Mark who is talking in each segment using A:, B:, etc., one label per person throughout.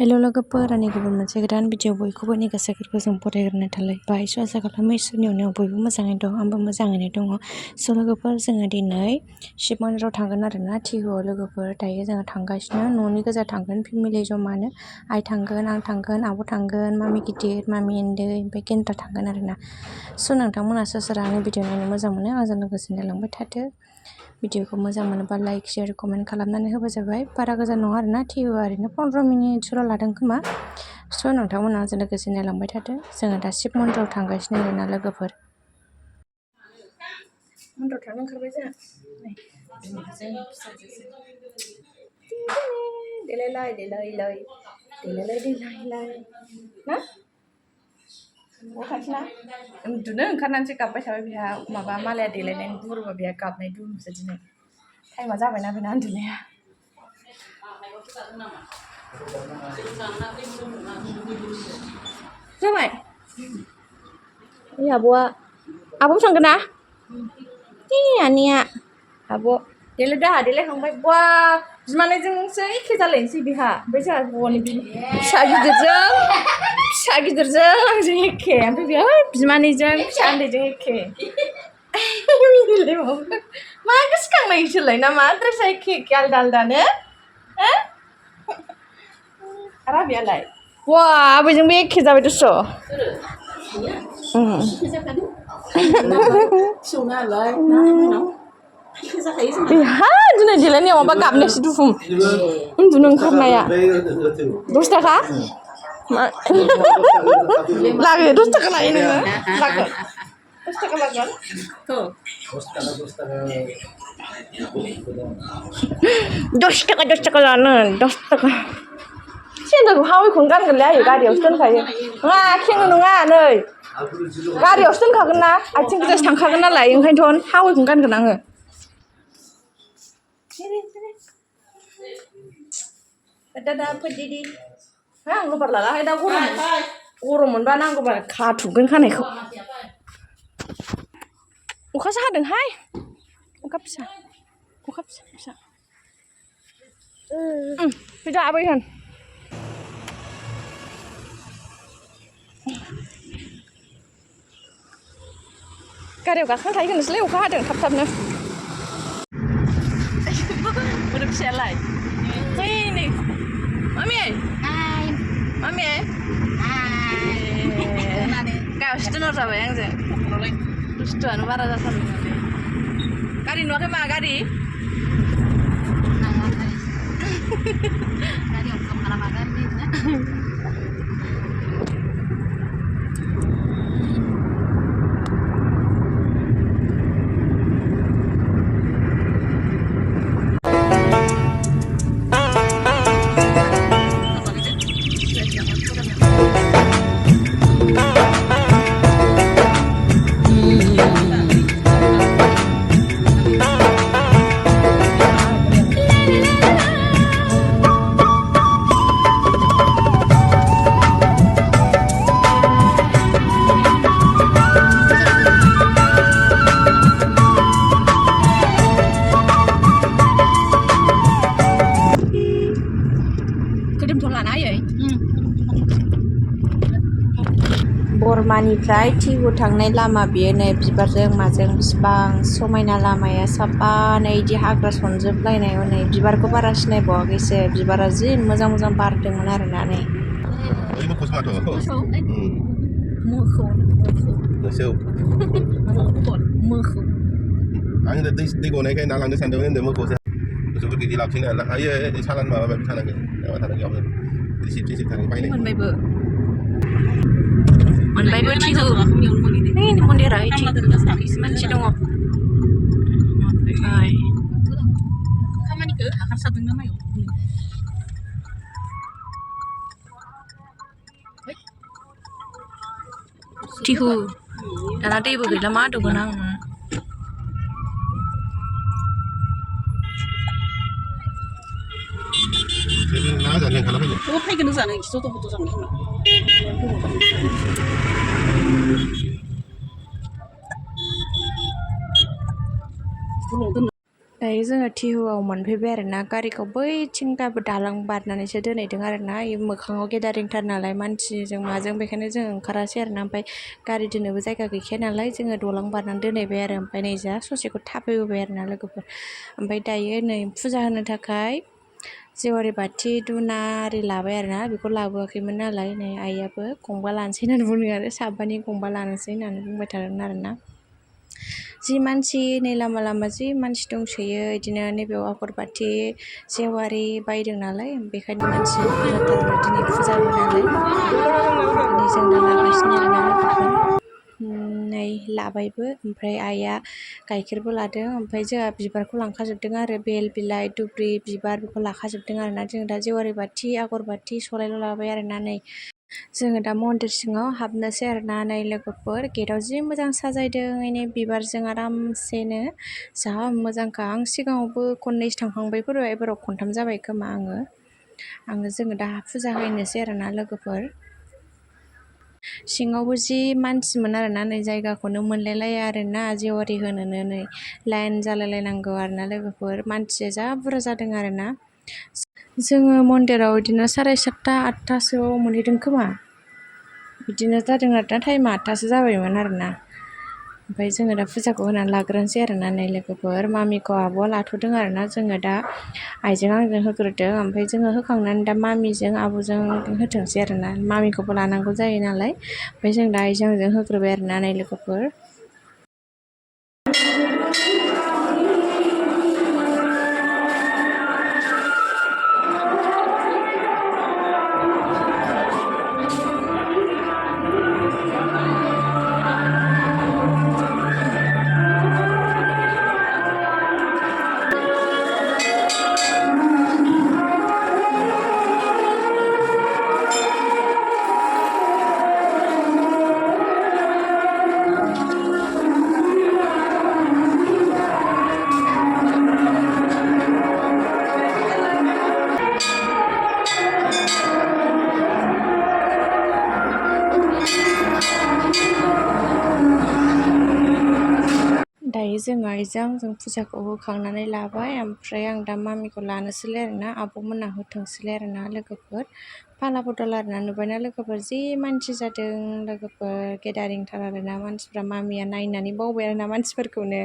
A: hello लोगोफोर आंनि गुबुन मोनसे गोदान भिडिअ बयखौबो नि गोसोफोरखौ जों बरायग्रोनाय थाबाय स' आसा खालामो इसोरनि अननायाव बयबो मोजाङै दं आंबो मोजाङैनो दङ स' लोगोफोर जोङो दिनै शिव मन्दिराव थांगोन आरोना टिहुआव लोगोफोर दायो जोङो थांगासिनो न'नि गोजा थांगोन फेमिलि जमानो आइ थांगोन आं थांगोन आब' थांगोन मामि गिदिर मामि उन्दै ओमफ्राय गेन्द्रा थांगोन आरोना स' नोंथांमोना सोर सोर आंनि भिडिअ नायनो मोजां मोनो आंजों लोगोसे नायलांबाय थादो भिडिअखौ मोजां मोनोबा लाइक शेयार कमेन्ट खालामनानै होबाय जाबाय बारा गोजान नङा आरोना टिहुआ ओरैनो 15 मिनिटसोल' लादों खोमा स' नोंथांमोना आंजों लोगोसे नायलांबाय थादो जोङो दा शिव मन्दिराव थांगासिनो आरोना लोगोफोर मन्दिराव थांनो ओंखारबाय जोंहा देलायलाय देलायलाय देलायलाय देलायलाय ना खाथिना उन्दुनो ओंखारनानैसो गाबबाय थाबाय बिहा माबा मालाया देलायनायनि बुरबा बिहा गाबनाय दुमसो दिनै टाइमा जाबायना बेना उन्दुनाया जाबाय आब'आ थांगोन ना आनिया आब' देलाय दाहा देलायखांबाय बा बिमानैजोंसो एखे जालायनोसै बिहा ओमफ्राय जोंहा हौवानि फिसा गिदिरजों आंजों एखे ओमफ्राय बिहा बिमानैजों फिसा उन्दैजों एखे मा गोसोखांनाय इसोरलाय ना मा ड्रेसा एखे आलदा आलदानो राबियालाय वा आबैजोंबो एखे जाबाय दस' बेहा दिनै देलायनायाव माबा गाबनायासो दुहुम उन्दुनो ओंखारनाया 10 थाखा लागो 10 थाखा लायो नोङो लागोन 10 थाखा लागोन 10 थाखा लानो 10 थाखा सेन्देलखौ हावैखौनो गानगोनलै आयै गारियावसो दोनखायो नङा खेङो नङा नै गारियावसो दोनखागोन ना आथिं गोजासो थांखागोन नालाय ओंखायनोथ' हावैखौनो गानगोन आङो दा फैदिदि हा आं लबार लालाहाय दा गरम मोनबा नांगौबा खाथुबगोन खानायखौ अखासो हादोंहाय अखा फिसा फैदो आबै होन गारियाव गाखोना थायो होनोसैलै अखा हादों थाब थाबनो बोरो फिसायालाय है नै मामि गायावसो दोनहरजाबाय आंजों बुस्थुआनो बारा जाथारदों गारि नुवाखै मा गारि गारियाव खालामागोन बरमानिफ्राय टिहु थांनाय लामा बियो नै बिबारजों माजों बिसिबां समायना लामाया साफा नै इदि हाग्रा सनजोबलायनायाव नै बिबारखौ बारा सिनायबावाखैसो बिबारा जि मोजां मोजां बारदोंमोन आरोना नै मोखौ आं दै गनायखाय ना लांनो सानदोंमोन होनदों मोखौसो गोसोफोर गिदिर लाबोसिनो आरो हायो सालान माबाबाय थानांगोन थानांगोन रिसिप्ट थानांगोन बायनाय मोनबायबो टिहु नै मन्दिरा मानसि दङ खामानिखौ हाखारसारदों ना मायाव टिहु दाना दैबो गैला मा दंगोन आं फैगोन जानो ज' ज' जानो दायो जोङो टिहुआव मोनफैबाय आरोना गारिखौ बैथिं दाबो दालां बारनानैसो दोनहैदों आरोना मोखाङाव गेदारिंथार नालाय मानसिजों माजों बेखायनो जों ओंखारासै आरोना ओमफ्राय गारि दोननोबो जायगा गैखाया नालाय जोङो दालां बारनानै दोनहैबाय आरो ओमफ्राय नै जा ससेखौ थाबायबोबाय आरोना लोगोफोर ओमफ्राय दायो नै फुजा होनो थाखाय जेवारि बाथि धुना आरि लाबाय आरोना बेखौ लाबोआखैमोन नालाय नै आइयाबो गंबा लानोसै होननानै बुंदों आरो साबानि गंबा लानोसै होननानै बुंबाय थादोंमोन आरोना जि मानसि नै लामा लामा जि मानसि दंसोयो बिदिनो नैबेयाव आगरबाथि जेवारि बायदों नालाय बेखायनो मानसि बुरजाथार आरो दिनै फुजाबो नालाय दिनै जों दा लागासिनो आरोना लोगोफोर नै लाबायबो ओमफ्राय आइया गाइखेरबो लादों ओमफ्राय जोंहा बिबारखौ लांखाजोबदों आरो बेल बिलाइ दुब्रि बिबार बेखौ लाखाजोबदों आरोना जों दा जेवारि बाथि आगरबाथि सलायल' लाबाय आरोना नै जोङो दा मन्दिर सिङाव हाबनोसै आरोना नै लोगोफोर गेटाव जि मोजां साजायदों एनै बिबारजों आरामसेनो जा मोजांखा आं सिगाङावबो खननैसो थांखांबायफोर एबाराव खनथाम जाबाय खोमा जोङो दा फुजा हैनोसै आरोना लोगोफोर सिङावबो जि मानसिमोन आरोना नै जायगाखौनो मोनलायलाया आरोना जेवारि होनोनो नै लाइन जालायलायनांगौ आरोना लोगोफोर मानसिया जा बुरजा जादों आरोना जोङो मन्दिराव बिदिनो 7:30 8टासोआव मोनहैदों खोमा बिदिनो जादों आरोना टाइमा 8टासो जाबायमोन आरोना ओमफ्राय जोङो दा फुजाखौ होनानै लाग्रोनोसै आरोना नै लोगोफोर मामिखौ आब'आ लाथ'दों आरोना जोङो दा आइजों आंजों होग्रोदों ओमफ्राय जोङो होखांनानै दा मामिजों आब'जों होथोंसै आरोना मामिखौबो लानांगौ जायो नालाय ओमफ्राय जों दा आइजों आंजों होग्रोबाय आरोना नै लोगोफोर दायो जों आइजों जों फुजाखौ होखांनानै लाबाय ओमफ्राय आं दा मामिखौ लानोसैलाय आरोना आब'मोनहा होथोंसैलाय आरोना लोगोफोर फाला बदल आरोना नुबायना लोगोफोर जि मानसि जादों लोगोफोर गेदारिंथार आरोना मानसिफ्रा मामिया नायनानै बावबाय आरोना मानसिफोरखौनो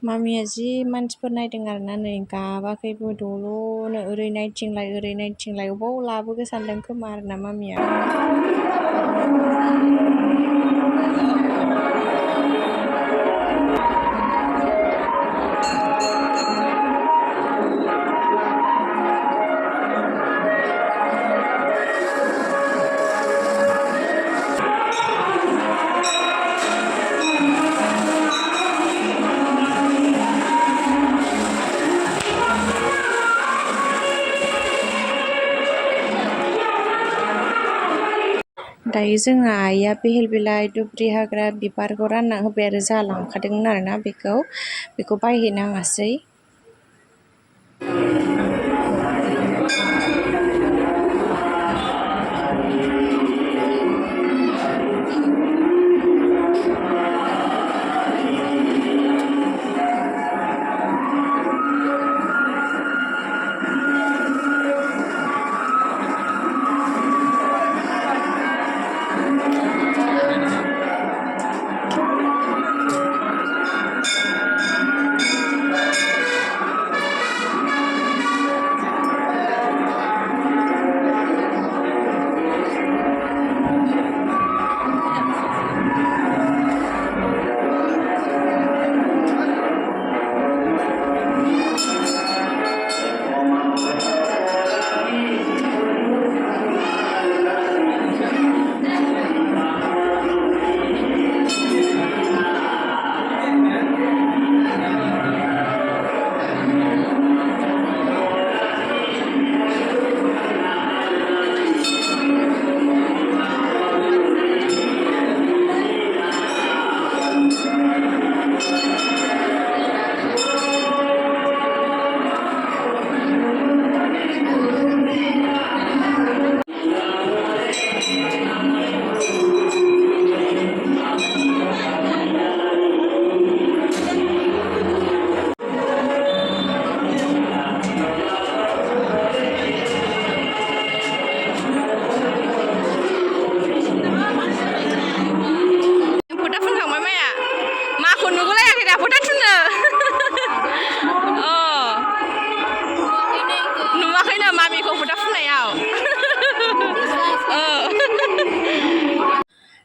A: मामिया जि मानसिफोर नायदों आरोना नै गाबाखैबो दल'नो ओरै नायथिंलाय अबाव लाबोगो सानदों खोमा आरोना मामिया दायो जोंहा आइया बेहेल बिलाइ दुब्रि हाग्रा बिबारखौ रानना होबाय आरो जोंहा लांखादोंमोन आरोना बेखौ बायहैनाङासै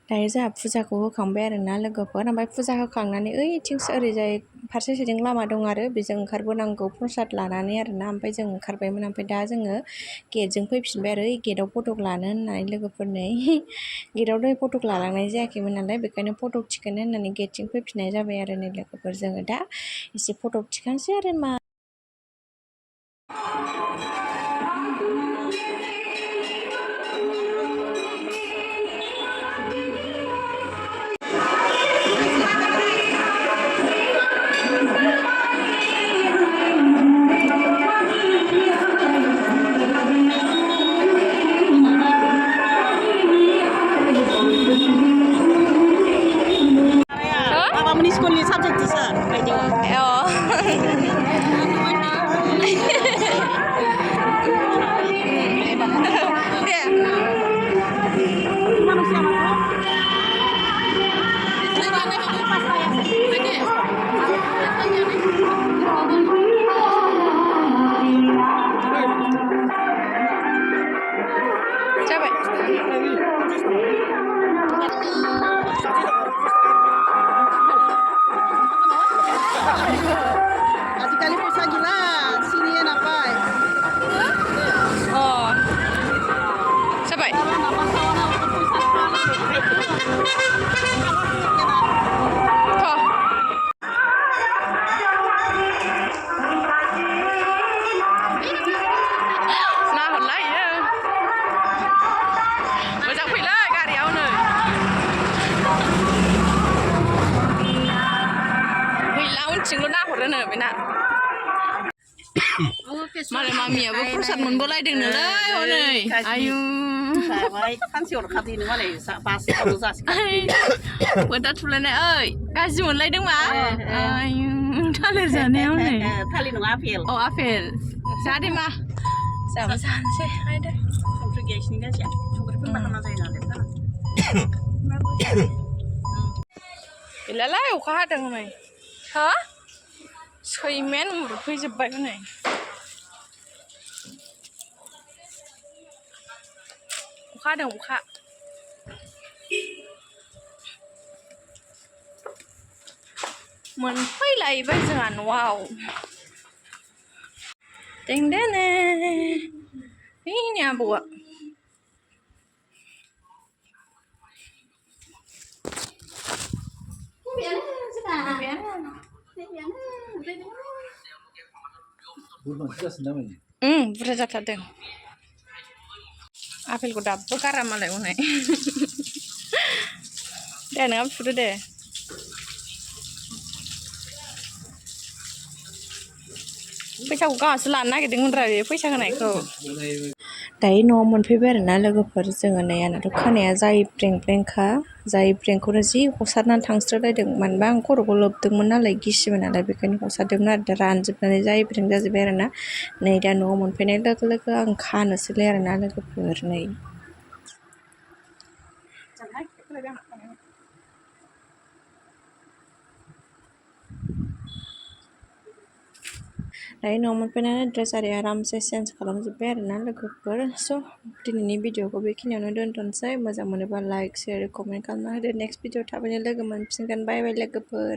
A: दायो जोंहा फुजाखौ होखांबाय आरोना लोगोफोर ओमफ्राय फुजा होखांनानै ओइथिंसो ओरैजाय फारसे साइडजों लामा दं आरो बेजों ओंखारबोनांगौ प्रसाद लानानै आरोना ओमफ्राय जों ओंखारबायमोन ओमफ्राय दा जोङो गेटजों फैफिनबाय आरो ओइ गेटआव फटक लानो होननानै लोगोफोरनै गेटआव दहाय फटक लालांनाय जायाखैमोन नालाय बेखायनो फटक थिखोनो होननानै गेटथिं फैफिननाय जाबाय आरो नै लोगोफोर जोङो दा एसे फटक थिखांसै आरो मा
B: स्कुलनि साबजेक्ट टिचार आजिखालि फैसा गैला सिरिया नापाय
A: जाबाय उनथिंल' नाहरोनो बेना मालाय मामियाबो प्रसाद मोनबोलायदोंनोलै हनै आयु
B: सानसे हरखादोंनो मालाय बासआव जासिगोन
A: फोथा थुलायनाय ओइ गाज्रि मोनलायदों मा आयु थालिर जानायाव नै
B: थालिर नङा आपेल
A: आपेल जादे मा जाबो जानोसै आयदा
B: संख्रि गैयासैनि गाजिया संख्रिफोरबा हामा जायो नालाय
A: गैलालाय अखा हादों हनै हो सैमायानो उरुफैजोब्बाय हनै अखा हादों अखा मोनफैलायबाय जोंहा न'आव देंदेने बेनि आबौआ बुरजा जाथारदों आपेलखौ दाबो गारा मालाय हनै दे नोंहाबो फुदो दे फैसाखौ गावहासो लानो नागिरदोंमोनरा बे फैसा होनायखौ दायो न'आव मोनफैबाय आरोना लोगोफोर जोङो नै आंनाथ' खानाया जाय ब्रें-ब्रेंखा जाय ब्रेंखौनो जि हसारनानै थांस्रोलायदों मानोबा आं खर'खौ लोबदोंमोन नालाय गिसिमोन नालाय बेखायनो हसारदोंमोन आरो दा रानजोबनानै जाय ब्रें जाजोब्बाय आरोना नै दा न'आव मोनफैनाय लोगो लोगो आं खानोसैलाय आरोना लोगोफोर नै दायो न'आव मोनफैनानै ड्रेस आरि आरामसे चेन्ज खालामजोब्बाय आरोना लोगोफोर स' दिनैनि भिडिअखौ बेखिनियावनो दोनथ'नोसै मोजां मोनोबा लाइक शेयार कमेन्ट खालामना होदो नेक्स्ट भिडिअ थाबैनो लोगो मोनफिनगोन बाय बाय लोगोफोर